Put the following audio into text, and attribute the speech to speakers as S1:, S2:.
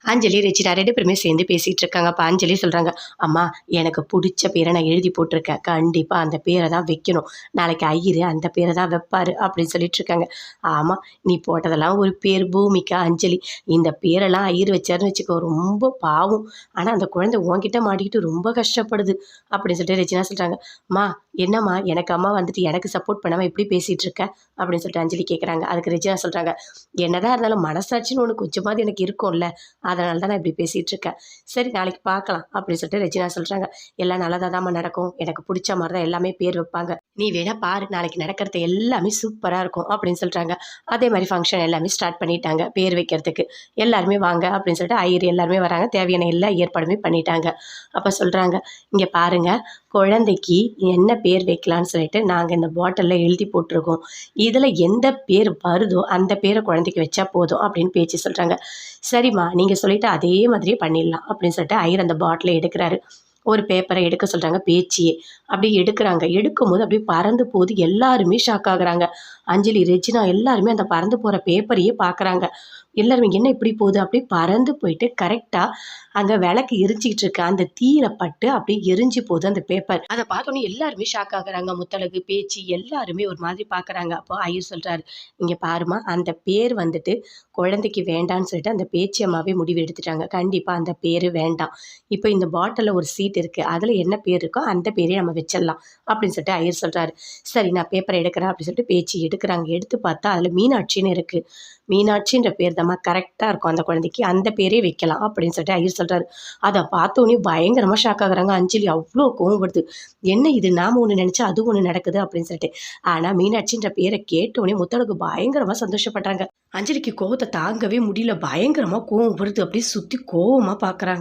S1: அஞ்சலி, Regina 2 பேருமே சேர்ந்து பேசிட்டு இருக்காங்க. அப்ப அஞ்சலி சொல்றாங்க, "அம்மா, எனக்கு புடிச்ச பேர நான் எழுதி போட்டுருக்கேன். கண்டிப்பா அந்த பேர தான் வைக்கணும். நாளைக்கு ஐயரு அந்த பேர தான் வைப்பாரு" அப்படின்னு சொல்லிட்டு இருக்காங்க. "ஆமா, நீ போட்டதெல்லாம் ஒரு பேர் பூமிகா, அஞ்சலி. இந்த பேரெல்லாம் ஐயர் வச்சாருன்னு வச்சுக்கோ, ரொம்ப பாவம். ஆனா அந்த குழந்தை உன்கிட்ட மாட்டிக்கிட்டு ரொம்ப கஷ்டப்படுது" அப்படின்னு சொல்லிட்டு ரெஜினா சொல்றாங்க. "அம்மா, என்னம்மா எனக்கு அம்மா வந்துட்டு எனக்கு சப்போர்ட் பண்ணாம இப்படி பேசிட்டு இருக்க?" அப்படின்னு சொல்லிட்டு அஞ்சலி கேட்குறாங்க. அதுக்கு ரெஜினா சொல்றாங்க, "என்னதான் இருந்தாலும் மனசாட்சின்னு ஒண்ணு கொஞ்சமாவது எனக்கு இருக்கும்ல. அதனால தான் நான் இப்படி பேசிட்டு இருக்கேன். சரி, நாளைக்கு பார்க்கலாம்" அப்படின்னு சொல்லிட்டு ரெஜினா சொல்றாங்க. "எல்லாம் நல்லதா தாம்மா நடக்கும். எனக்கு புடிச்ச மாரி தான் எல்லாமே பேர் வைப்பாங்க. நீ வேணா பாரு, நாளைக்கு நடக்கிறது எல்லாமே சூப்பரா இருக்கும்" அப்படின்னு சொல்றாங்க. அதே மாரி ஃபங்ஷன் எல்லாமே ஸ்டார்ட் பண்ணிட்டாங்க. பேர் வைக்கிறதுக்கு. எல்லாருமே வாங்க அப்படின்னு சொல்லிட்டு ஐயர் எல்லாருமே வராங்க. தேவையான எல்லா ஏற்பாடுமே பண்ணிட்டாங்க. அப்ப சொல்றாங்க, "இங்க பாருங்க, குழந்தைக்கு என்ன பேர் வைக்கலான்னு சொல்லிட்டு நாங்க இந்த பாட்டில்ல எழுதி போட்டுருக்கோம். இதுல எந்த பேர் வருதோ அந்த பேர குழந்தைக்கு வச்சா போதும்" அப்படின்னு பேச்சு சொல்றாங்க. "சரிம்மா, நீங்க சொல்லிட்டு அதே மாதிரியே பண்ணிடலாம்" அப்படின்னு சொல்லிட்டு ஐயர் அந்த பாட்டில எடுக்கிறாரு. ஒரு பேப்பர எடுக்க சொல்றாங்க பேச்சியே. அப்படியே எடுக்குறாங்க. எடுக்கும்போது அப்படியே பறந்து போகுது. எல்லாருமே ஷாக் ஆகுறாங்க. அஞ்சலி, ரெஜினா எல்லாருமே அந்த பறந்து போற பேப்பரையே பார்க்குறாங்க. எல்லாருமே என்ன இப்படி போகுது? அப்படியே பறந்து போயிட்டு கரெக்ட்டா அங்க விளக்கு எரிஞ்சுகிட்டு இருக்கு. அந்த தீயில பட்டு அப்படியே எரிஞ்சு போகுது அந்த பேப்பர். அத பார்த்தோனே எல்லாருமே ஷாக் ஆகுறாங்க. முத்தழகு, பேச்சி எல்லாருமே ஒரு மாதிரி பார்க்குறாங்க. அப்போ ஐயர் சொல்றாரு, "இங்க பாரும்மா, அந்த பேர் வந்துட்டு குழந்தைக்கு வேண்டான்னு சொல்லிட்டு அந்த பேச்சி அம்மாவே முடிவு எடுத்துட்டாங்க. கண்டிப்பா அந்த பேரு வேண்டாம். இப்ப இந்த பாட்டில்ல ஒரு சீட் இருக்கு. அதுல என்ன பேர் இருக்கோ அந்த பேரே நம்ம வச்சிடலாம்" அப்படின்னு சொல்லிட்டு ஐயர் சொல்றாரு. "சரி, நான் பேப்பர எடுக்கிறேன்" அப்படின்னு சொல்லிட்டு பேச்சி எடுக்குறாங்க. எடுத்து பார்த்தா அதுல மீனாட்சின்னு இருக்கு. மீனாட்சின்ற பேர் தாம்மா கரெக்ட்டா இருக்கும் அந்த குழந்தைக்கு. அந்த பேரே வைக்கலாம் அப்படின்னு சொல்லிட்டு ஐயர் சொல்றாரு. அத பார்த்தோனே பயங்கரமா ஷாக் ஆகுறாங்க. அஞ்சலி அவ்ளோ கோவம் வருது. என்ன இது, நாம ஒண்ணு நெனச்சா அது ஒண்ணு நடக்குது அப்படின்னு சொல்லிட்டு. ஆனா மீனாட்சின்ற பேர கேட்டோனே முத்தழகு பயங்கரமா சந்தோஷப்பட்டாங்க. அஞ்சலிக்கு கோவத்த தாங்கவே முடியல. பயங்கரமா கோவம் வருது. அப்படியே சுத்தி கோவமா பார்க்குறாங்க.